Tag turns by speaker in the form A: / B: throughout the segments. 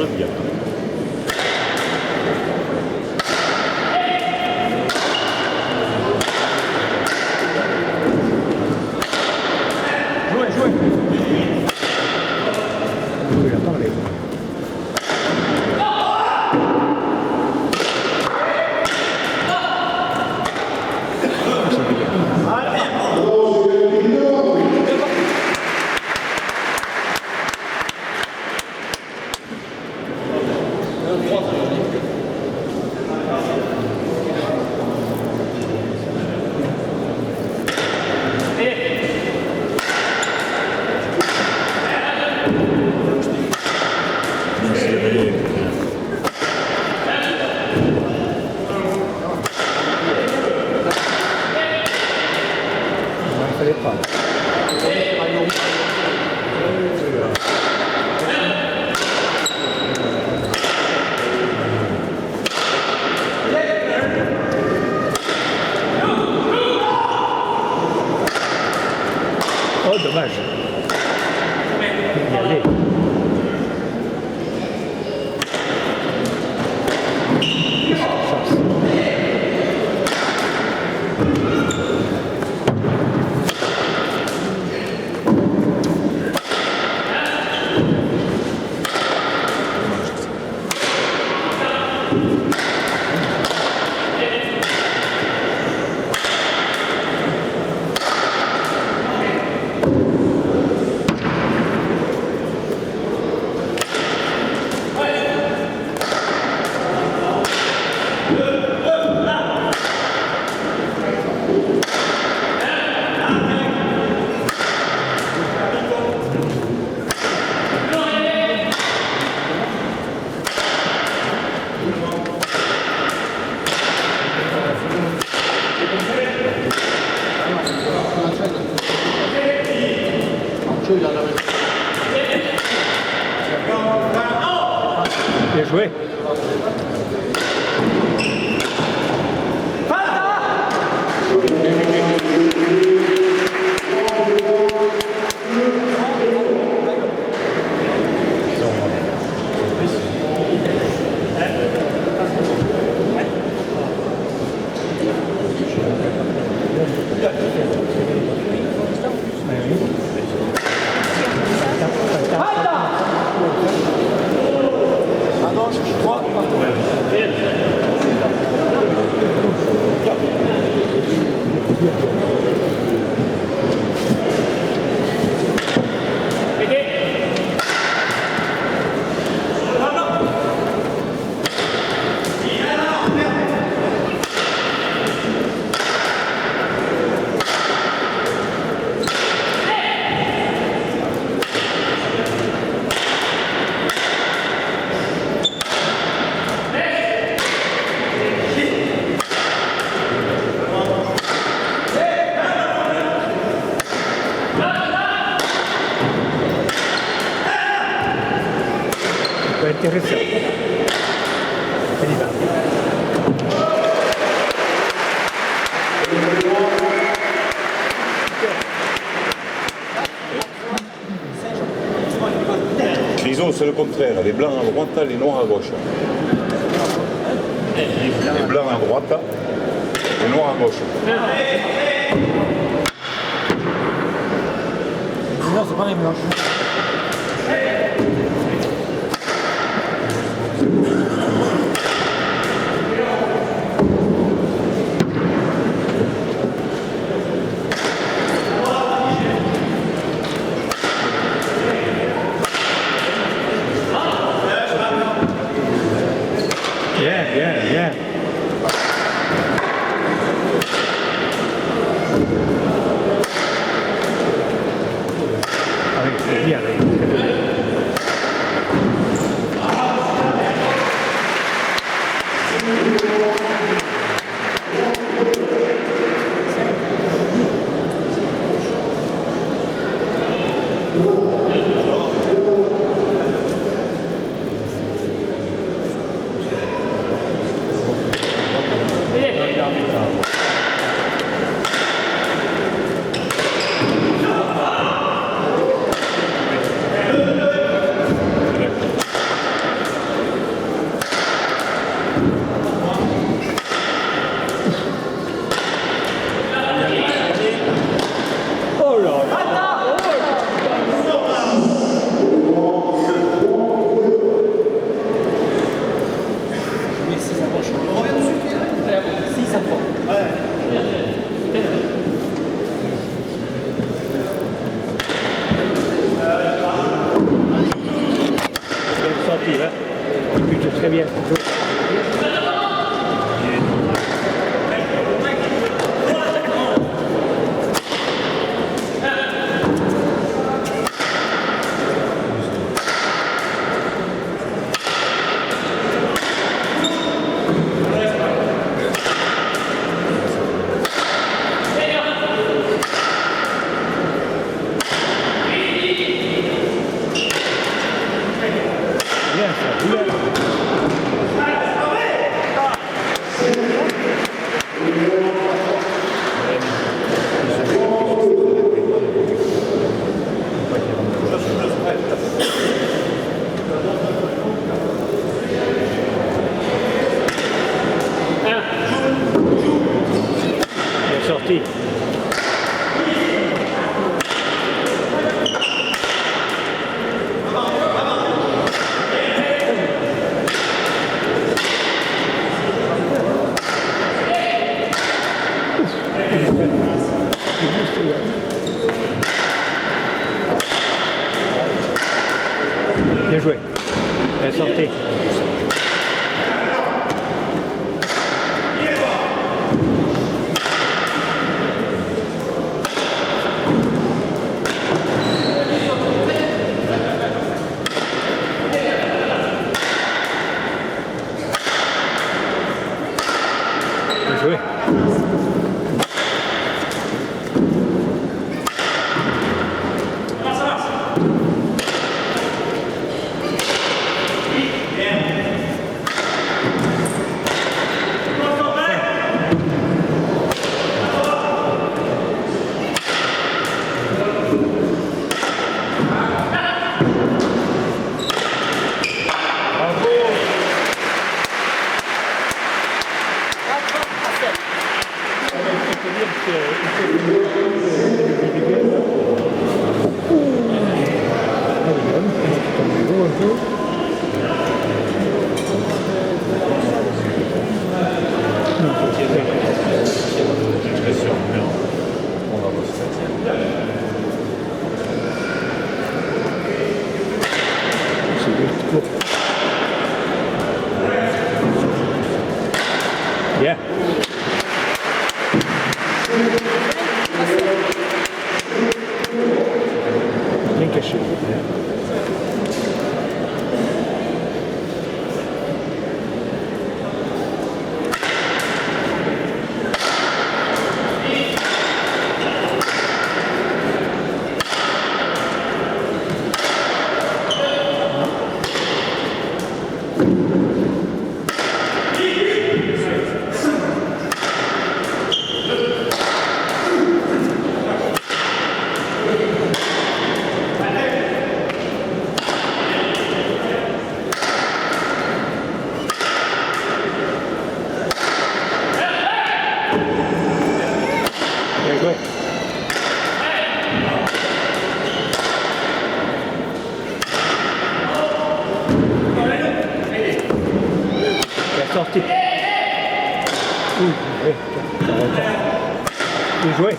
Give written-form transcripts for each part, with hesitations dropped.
A: très bien.
B: Il a parlé. Il fallait pas. Oh, dommage. Il y allait. Bien joué. Intéressant. Elle y va.
A: Crison, c'est le contraire. Les blancs à droite, les noirs à gauche. Les blancs à droite, les noirs à gauche.
B: Non, c'est pas les blancs. Bien. Allez, c'est bien. Bien sorti, là. Il bute très bien. Bien ça, bien. Bien sorti. Bien joué. Bien sorti. Bien joué. Bien. Bien caché. Bien joué. Bien sorti. Bien joué.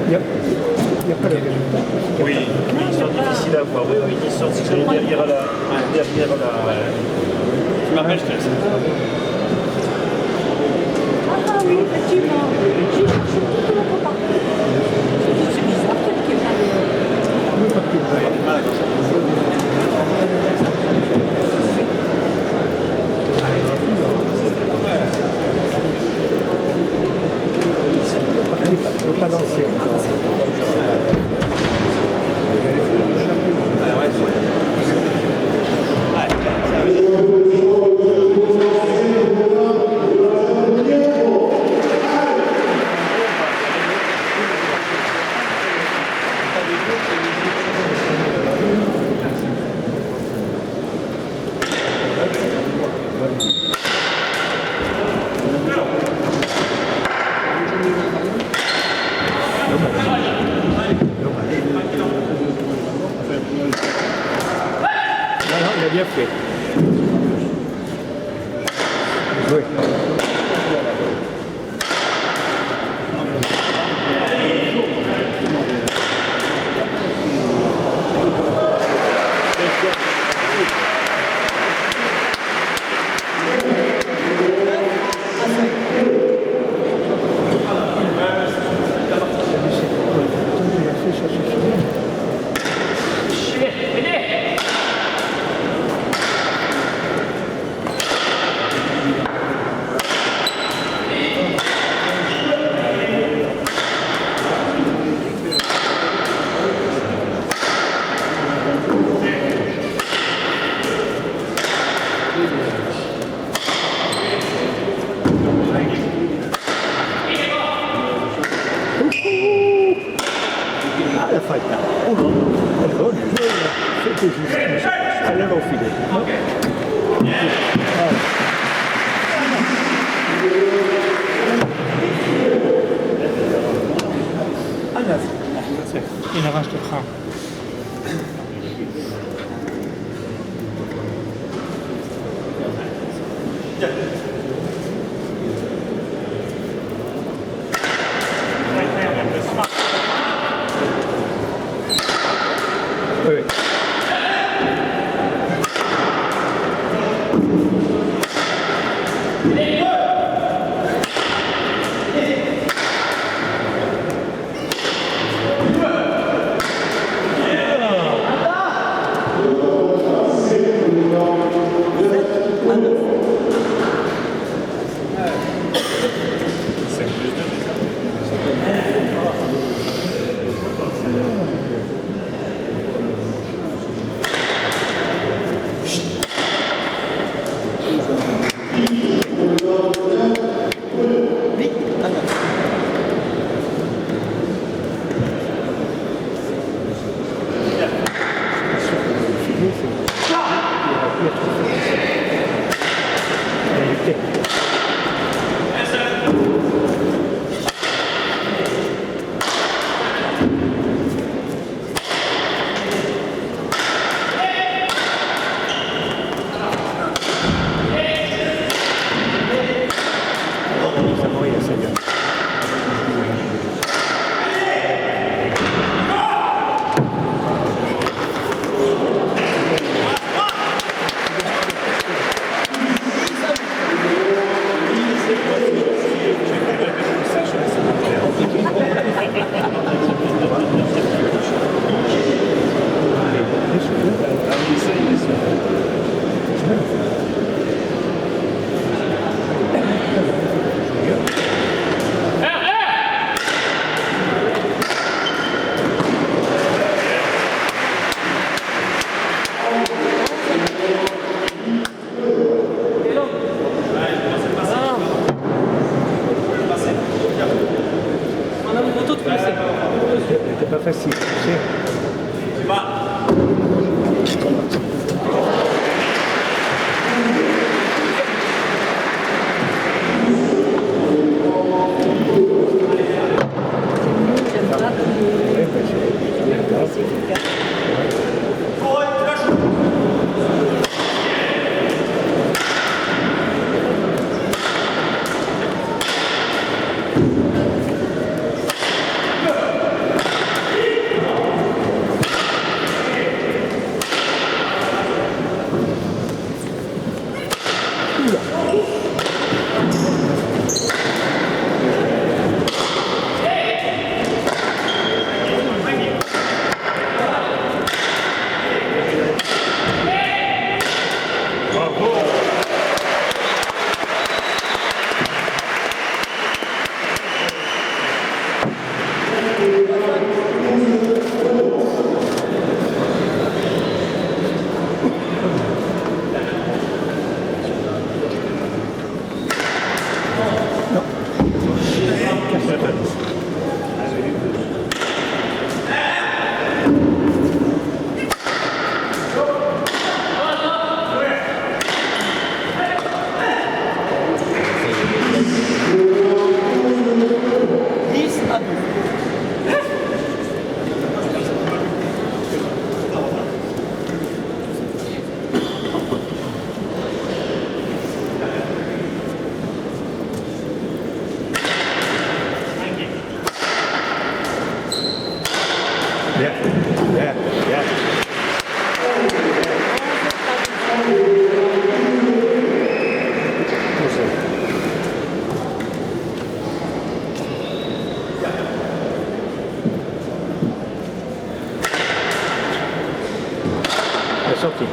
B: Il n'y a pas de résultat.
C: Oui, ils sont difficiles à voir. Oui, oui, ils sont derrière la. Tu m'appelles, je te laisse.
D: Ah oui, effectivement. J'ai cherché tout l'autre part. C'est bizarre, quelqu'un
B: Pas danser encore. bien fait. Oui. Ah, la falta. Oh no, perdón, c'était juste. Elle leva au filet.
E: Une orange de prend.
B: Oui. C'était pas facile, tu sais. Bien, bien, bien. La sortie.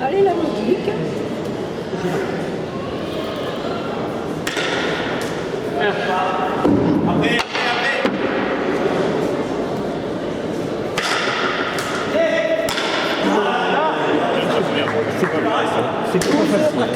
D: Allez, la musique.
B: C'est trop facile.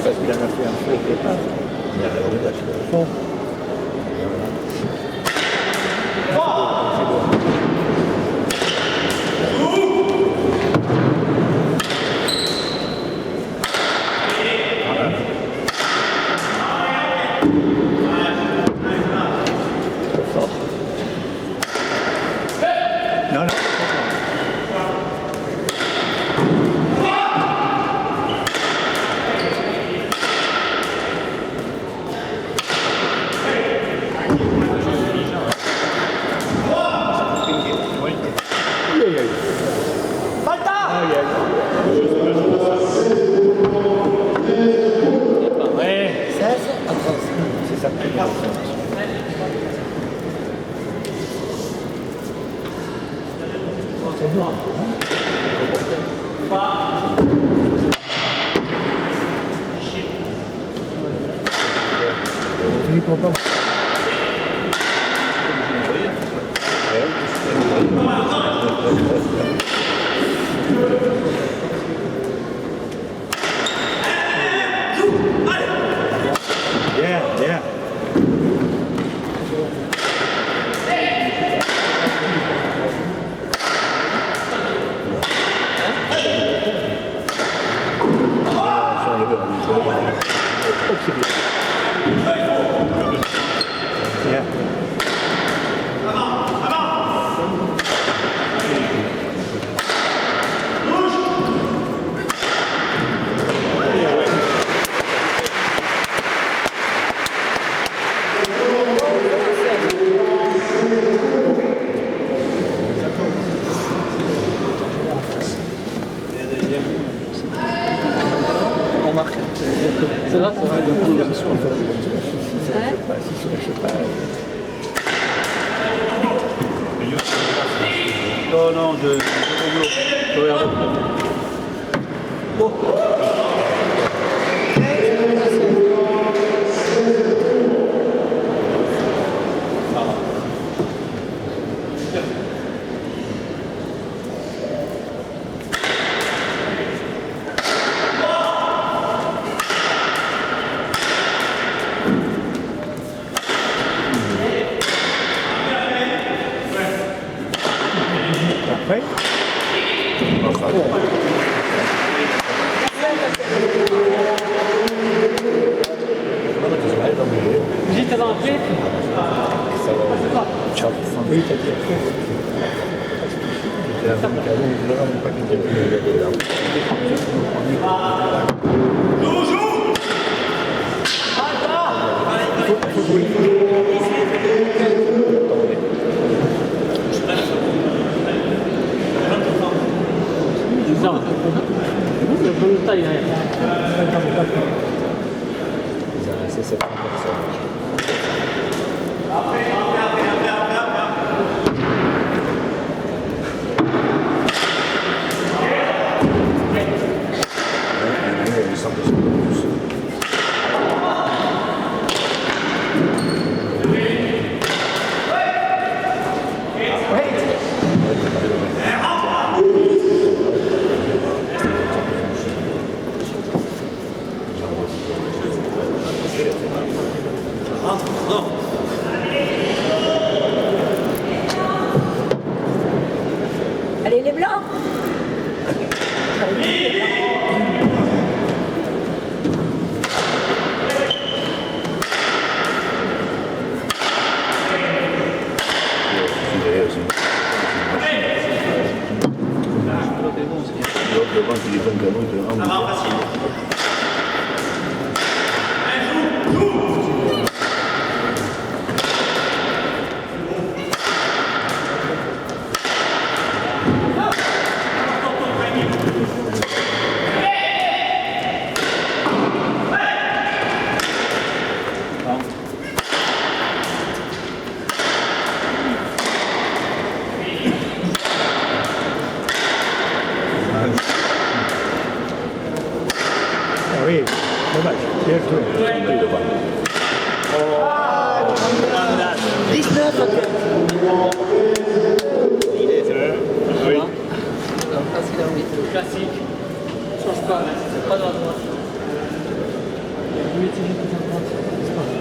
B: Parce qu'il en a fait un faux au départ. Il a regardé le fond. Non, non. C'est ça. C'est bon. Tu comprends? Yeah.
E: C'est là, c'est vrai.
C: Non, non, je regarde.
B: Après,
E: J'étais dans le fait.
B: oui, t'as dit après.
E: C'est ça. C'est un peu de taille, hein.
F: C'est 700 personnes.
D: Allez, les blancs.
B: Ah oui, dommage. Bien joué.
E: Classique. Change pas. Pas dans la droite. Oui, c'est juste à droite. C'est pas grave.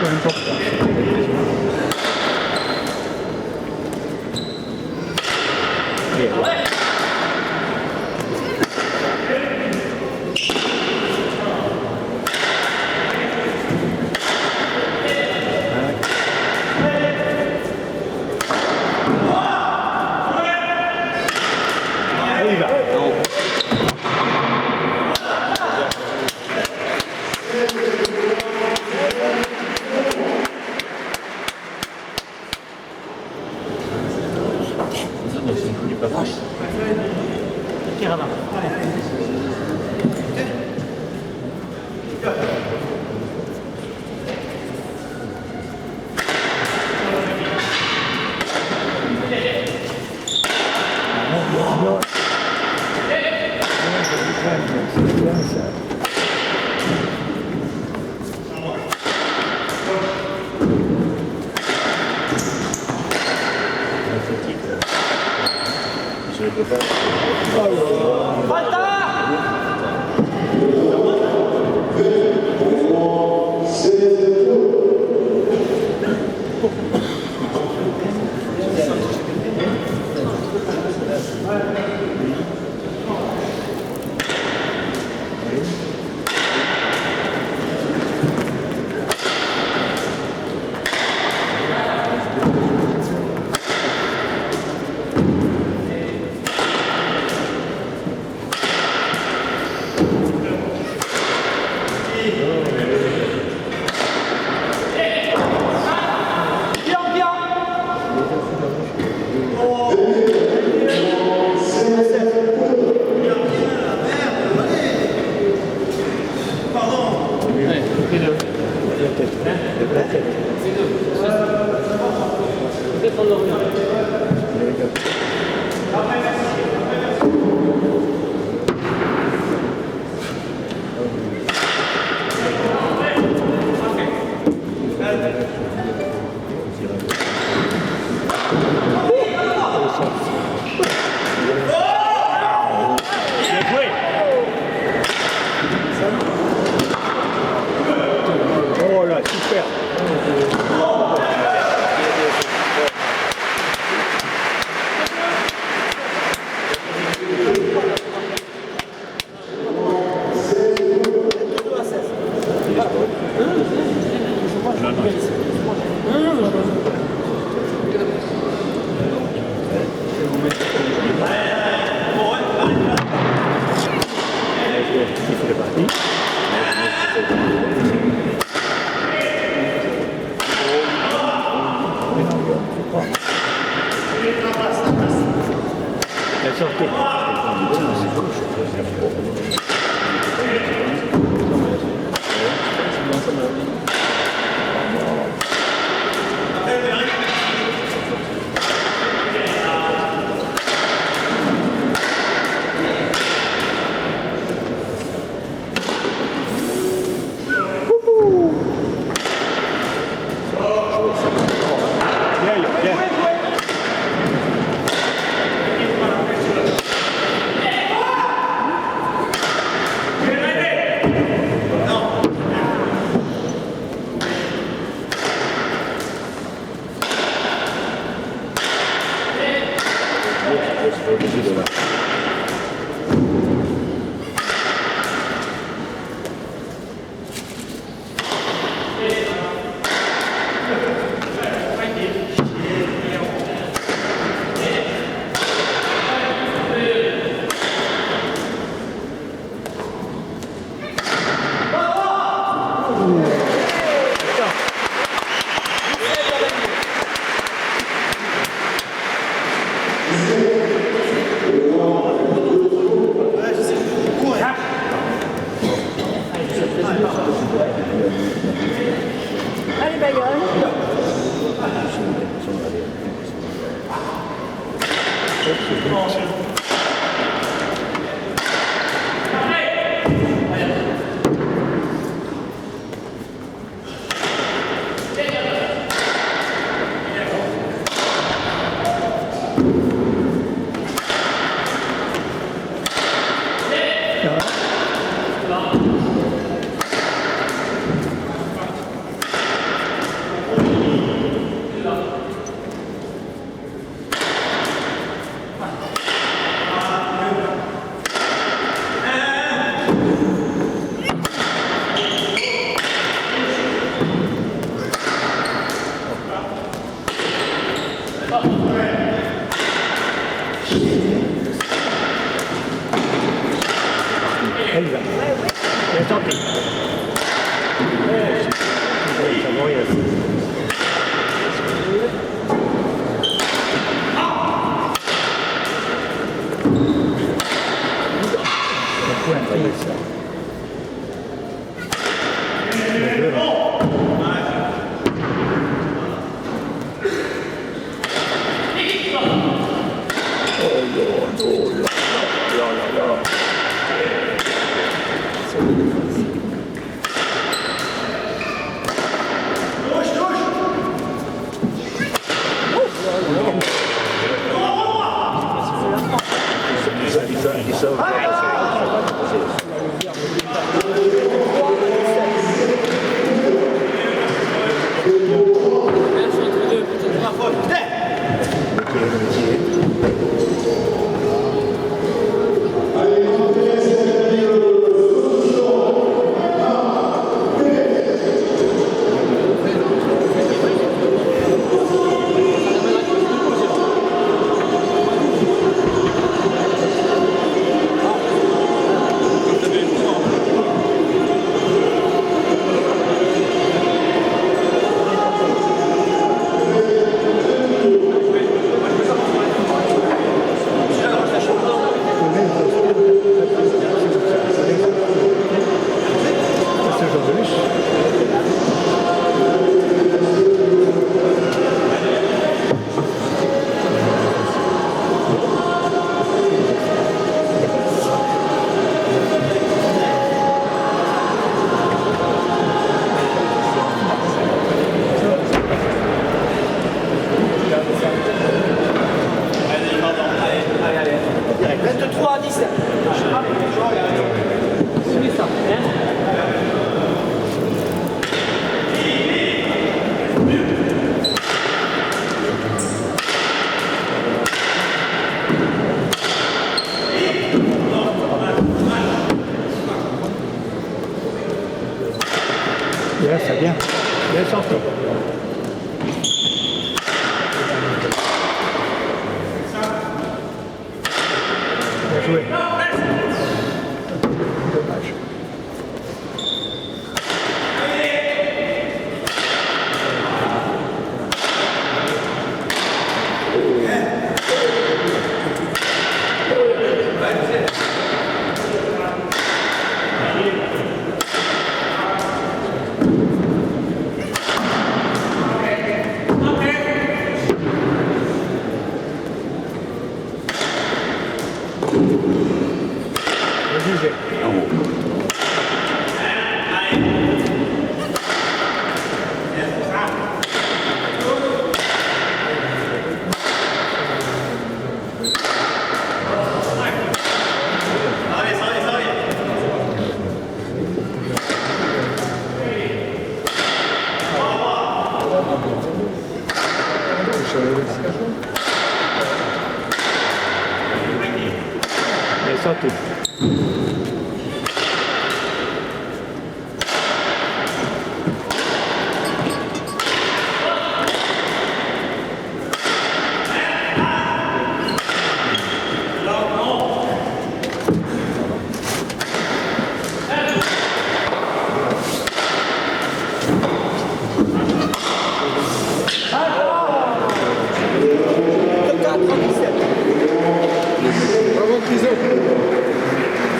B: Peu importe. Allez, là.
E: Tirana.
B: C'est bien ça.
A: je les prépare.
B: Oh là, super. Elle sortait. Bien, bien.
D: Allez, Bayonne. Elle y va. Elle est sortie. Ça vaut rien. C'est
B: Bien. Bien sorti. Bien joué. Dommage. Jugé. Bien sorti.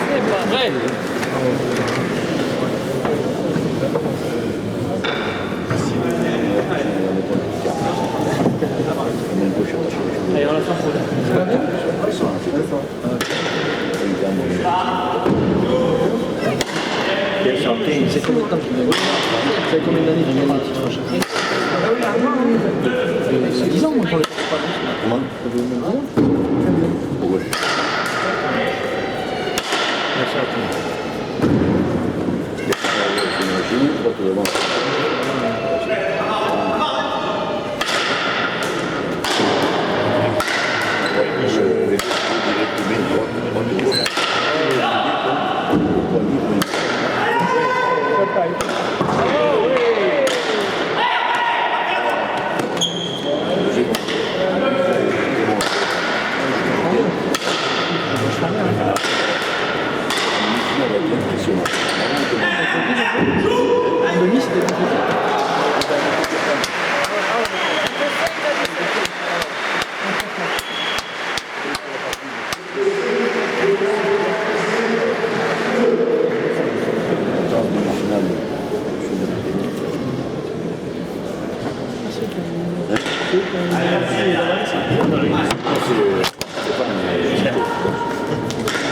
E: C'est pas vrai. Allez, on la fait
B: Bien sorti.
F: C'est combien de temps qu'il gagne? Ça fait combien d'années qu'il gagne le titre chaque année? 10 ans, moi, pour le titre.
A: Comment? Pourquoi?
B: Bien sorti.
F: Denis, c'était compliqué.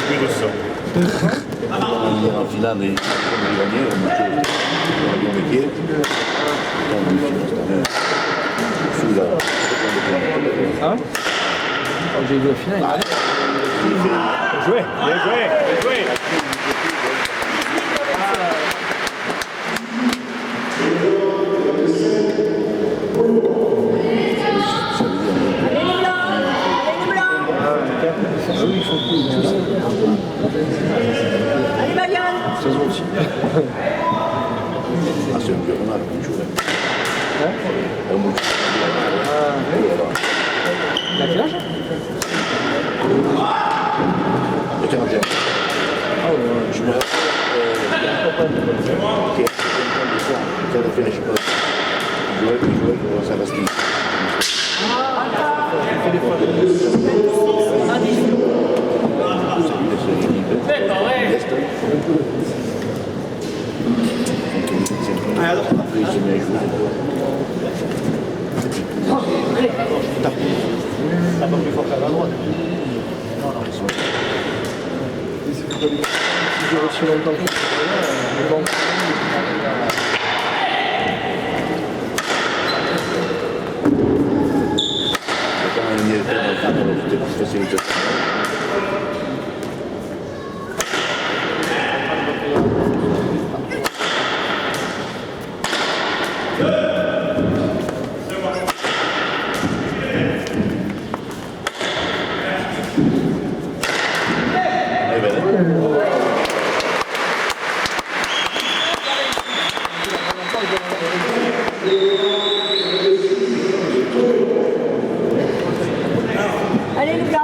A: Plus de sang.
G: En finale, on a gagné, on a gagné métier.
F: Ah ouais? J'ai vu au final.
B: Bien joué. Bien joué. Bien joué.
D: Allez, Marianne.
G: Ah, c'est un peu renard, une chose.
F: Il a quel âge?
G: Le 41.
F: Ah ouais.
G: Je me rappelle, il y a un copain qui a fait des soirs, qui a fait, je sais pas, il jouait pour Saint-Bastille.
E: C'est pas vrai.
G: Après, il s'est mis à jouer.
C: Ça va plus fort qu'à la droite.
F: Si j'ai reçu longtemps que je bon.
G: Quand il était dans le final, c'était plus facile de
D: Allez les gars.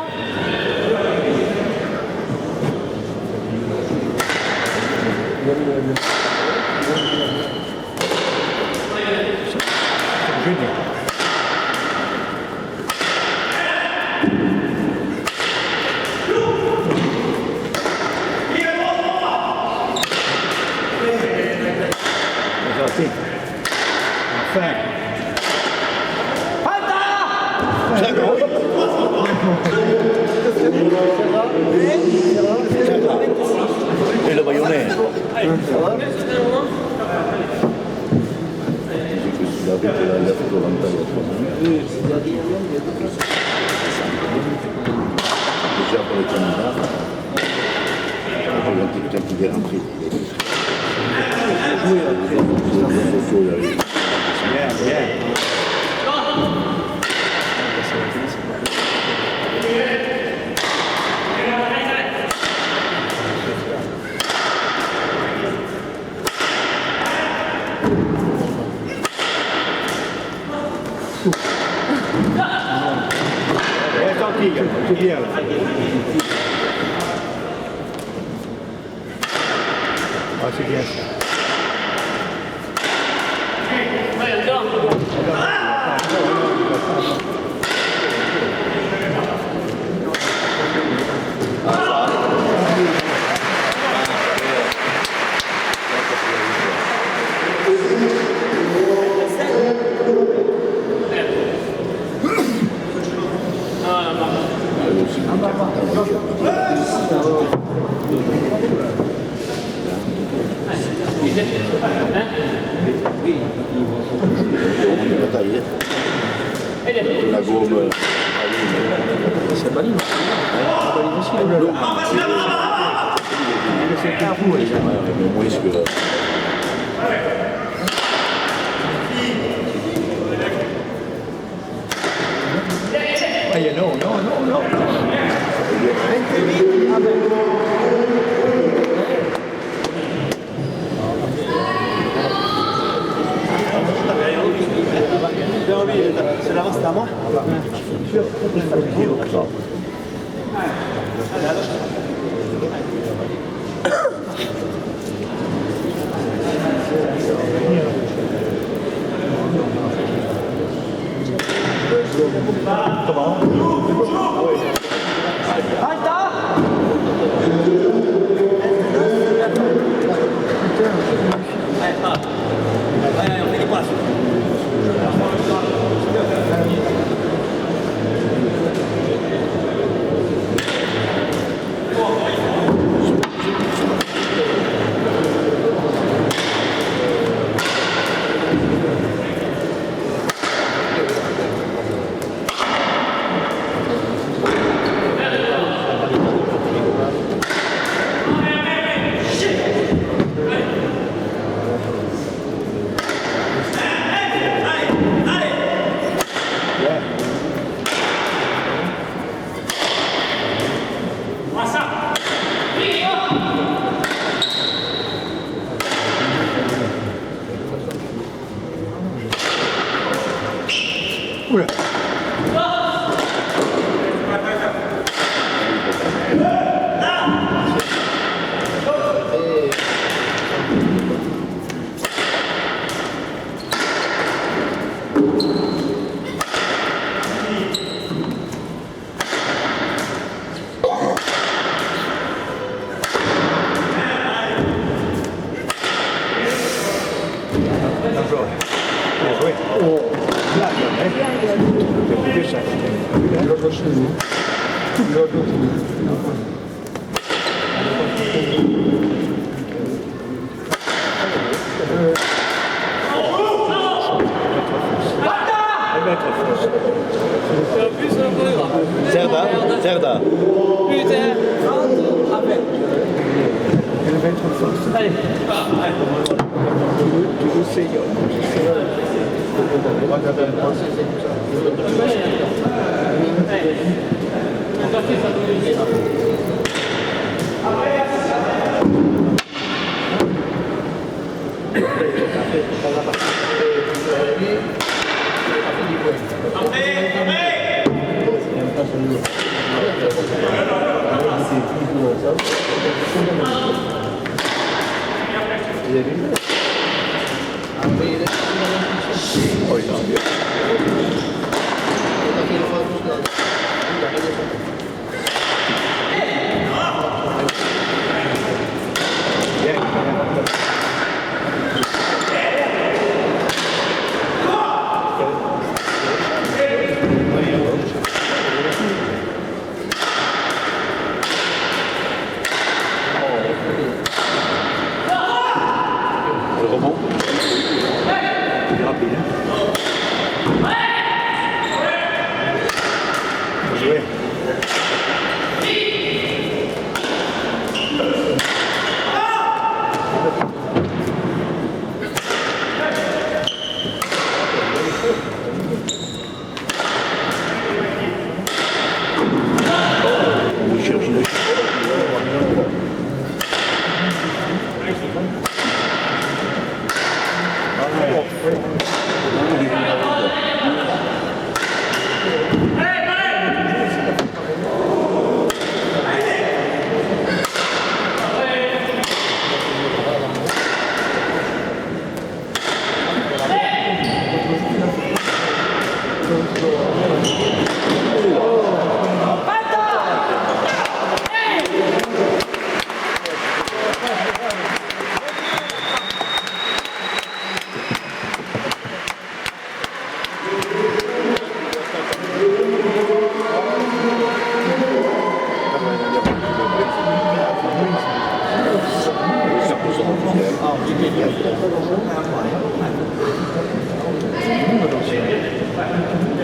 G: Et le baïonnet. Déjà pour les candidats, on a quelqu'un qui est rentré.
B: Tranquille, tout bien là. Ah, c'est bien ça.
G: La gomme.
F: C'est Baline. Baline aussi, le
G: C'est un roux, les gens. Mais moi, est-ce que.
B: Ah, non.
C: C'est l'avance, c'est à moi.
B: Oula.
G: Cerda.
E: Putain.
B: Elle va être forte.
E: Allez.
B: Tu le sais,
G: Oh, il est bien. Le rebond. Il est rapide. Bien joué. On cherche une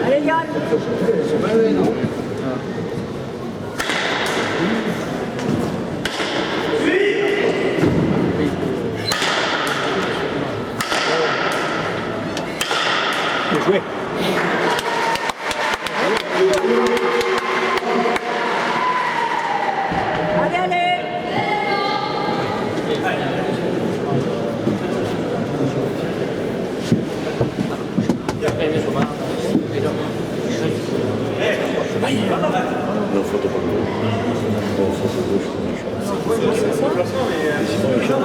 D: Allez, Yann.
B: Bien joué.
D: Allez, allez.
G: Non, faute pas. Bon, ça c'est gauche. Et sinon, il change.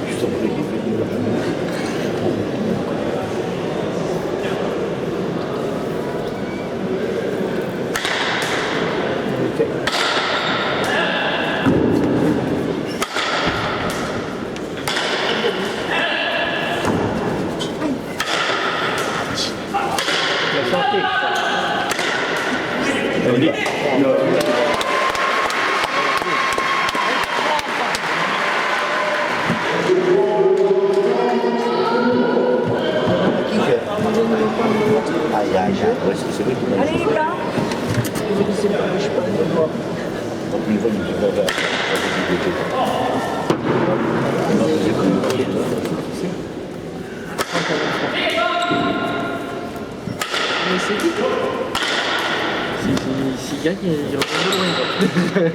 G: Juste pour l'équipe. Aïe, aïe, aïe. Ouais, c'est vrai qu'on a
D: Allez, les blancs.
G: donc une fois, il va vers
F: Mais c'est dit. S'il gagne, il revient de loin.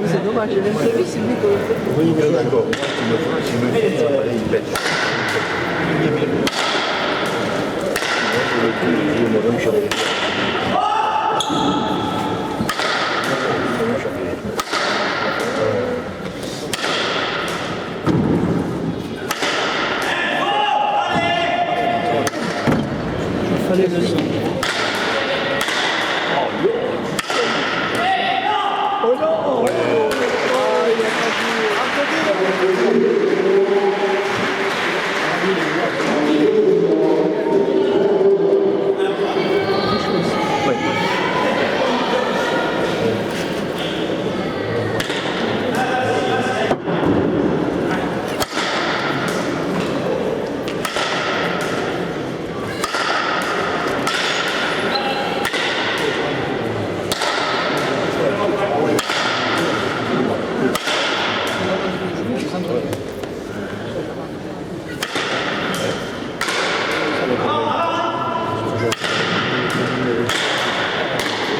B: C'est dommage, j'ai même prévu, c'est lui que...
G: Oui, mais d'accord. Tu me fais une bête.
B: Fallait le son. Oh non! Oh, il a pas vu.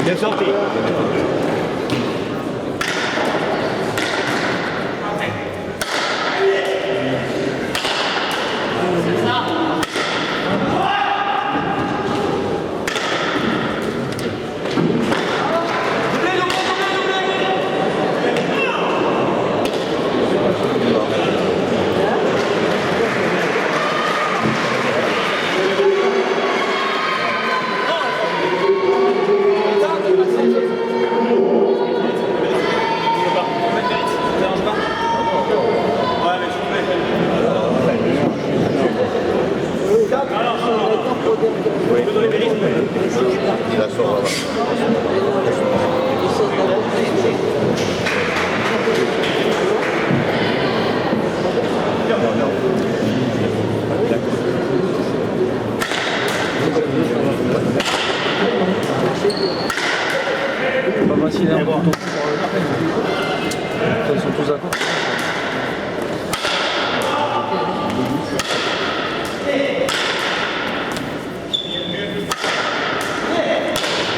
B: Bien sorti.
G: Il la sort là-bas.
F: Pas facile à voir. Ils sont tous d'accord.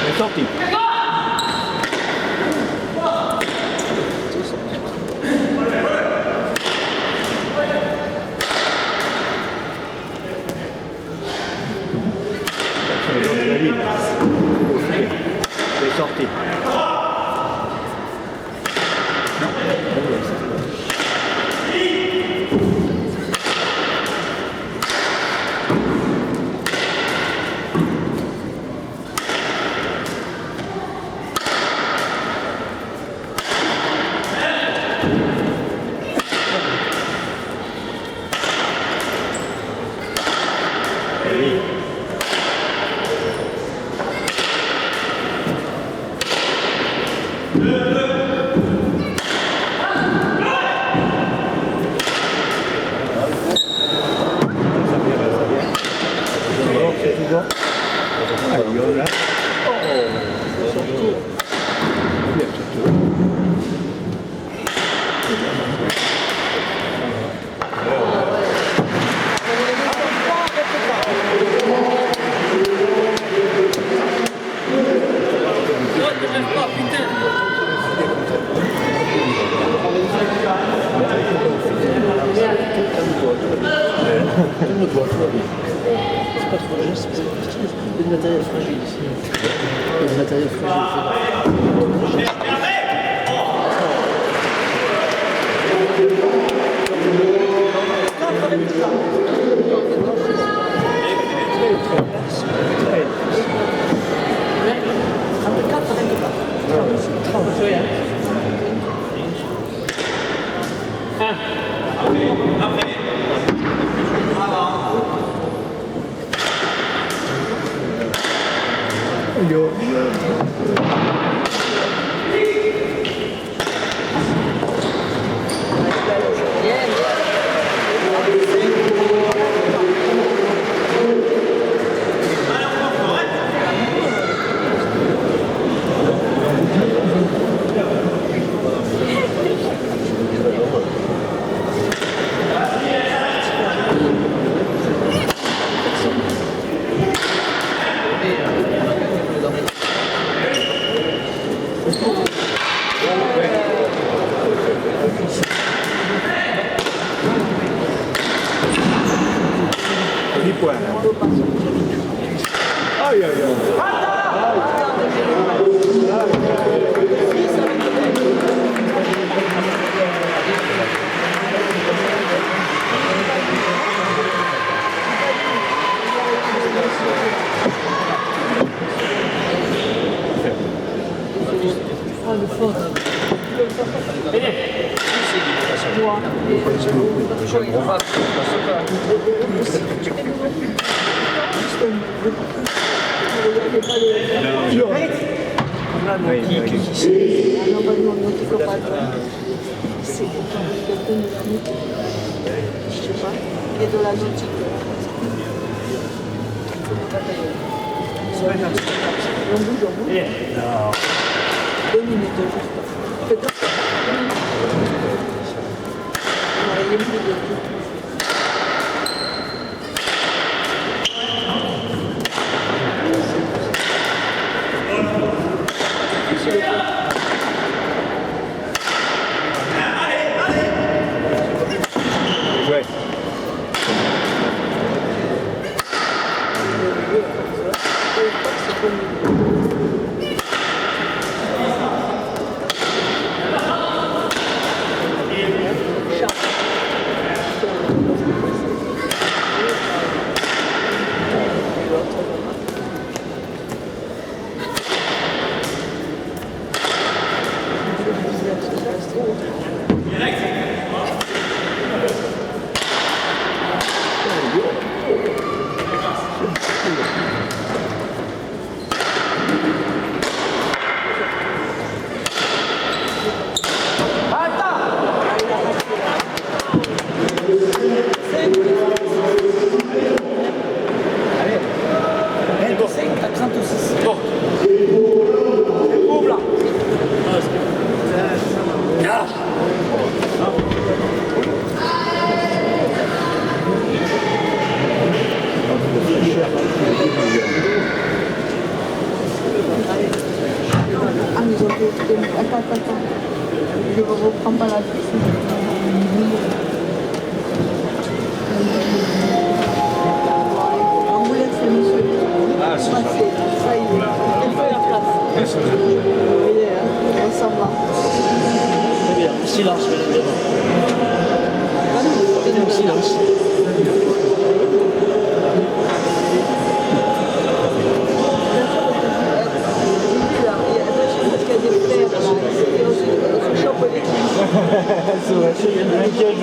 B: Bien sorti. C'est sorti.
F: C'est pas trop juste, c'est du matériel fragile ici. Il y a du matériel fragile.
B: Aïe, aïe, aïe.
D: C'est quelqu'un de fou. Je sais pas. Et de la nautique. On bouge, on bouge. 2 minutes juste. Faites attention.
B: Ouais.
D: Ah, mais ils ont fait... Attends. Je ne reprends pas la cuisse. On vous laisse, monsieur.
B: Ah, c'est ça.
D: Ça y est. Elle fait la place. Vous voyez, hein, on s'en va.
F: Très bien. Silence, mesdames et messieurs. Silence.
B: C'est vrai, c'est un piège.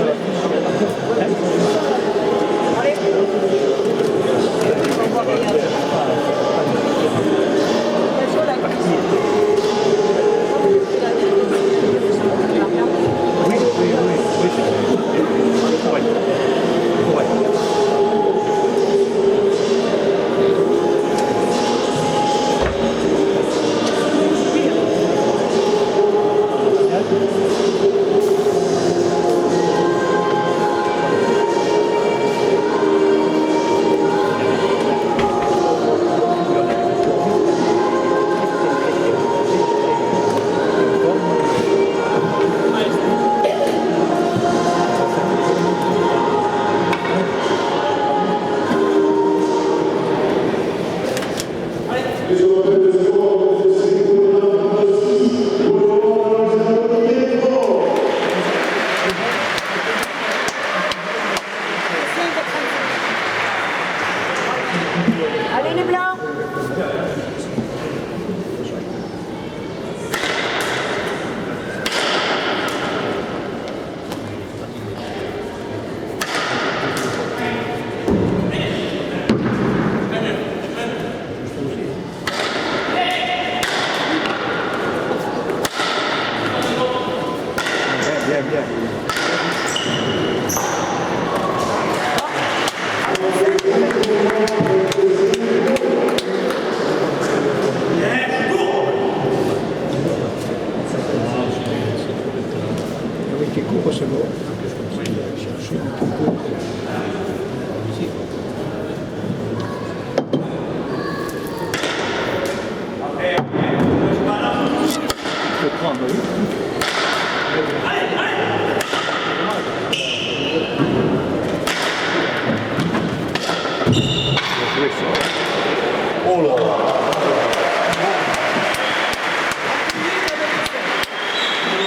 D: Allez les blancs.
B: Bien. Avec les coups, c'est bon. Chercher un petit peu. Je peux prendre, oui.
A: Oh là.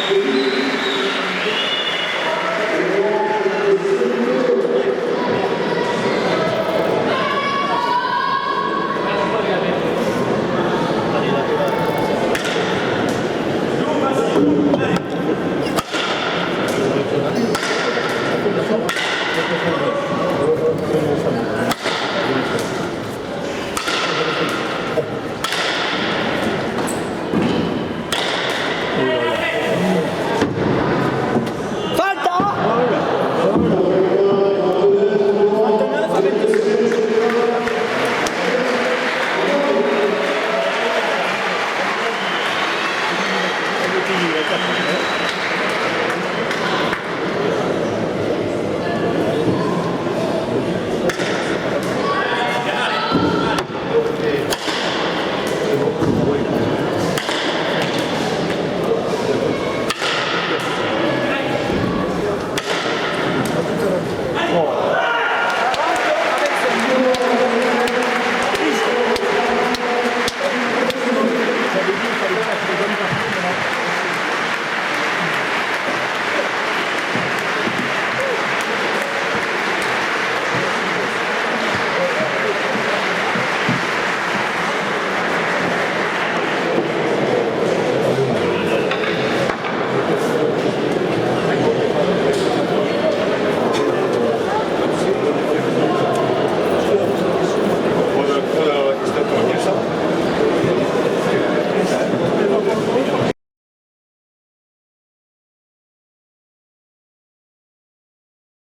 B: Thank you.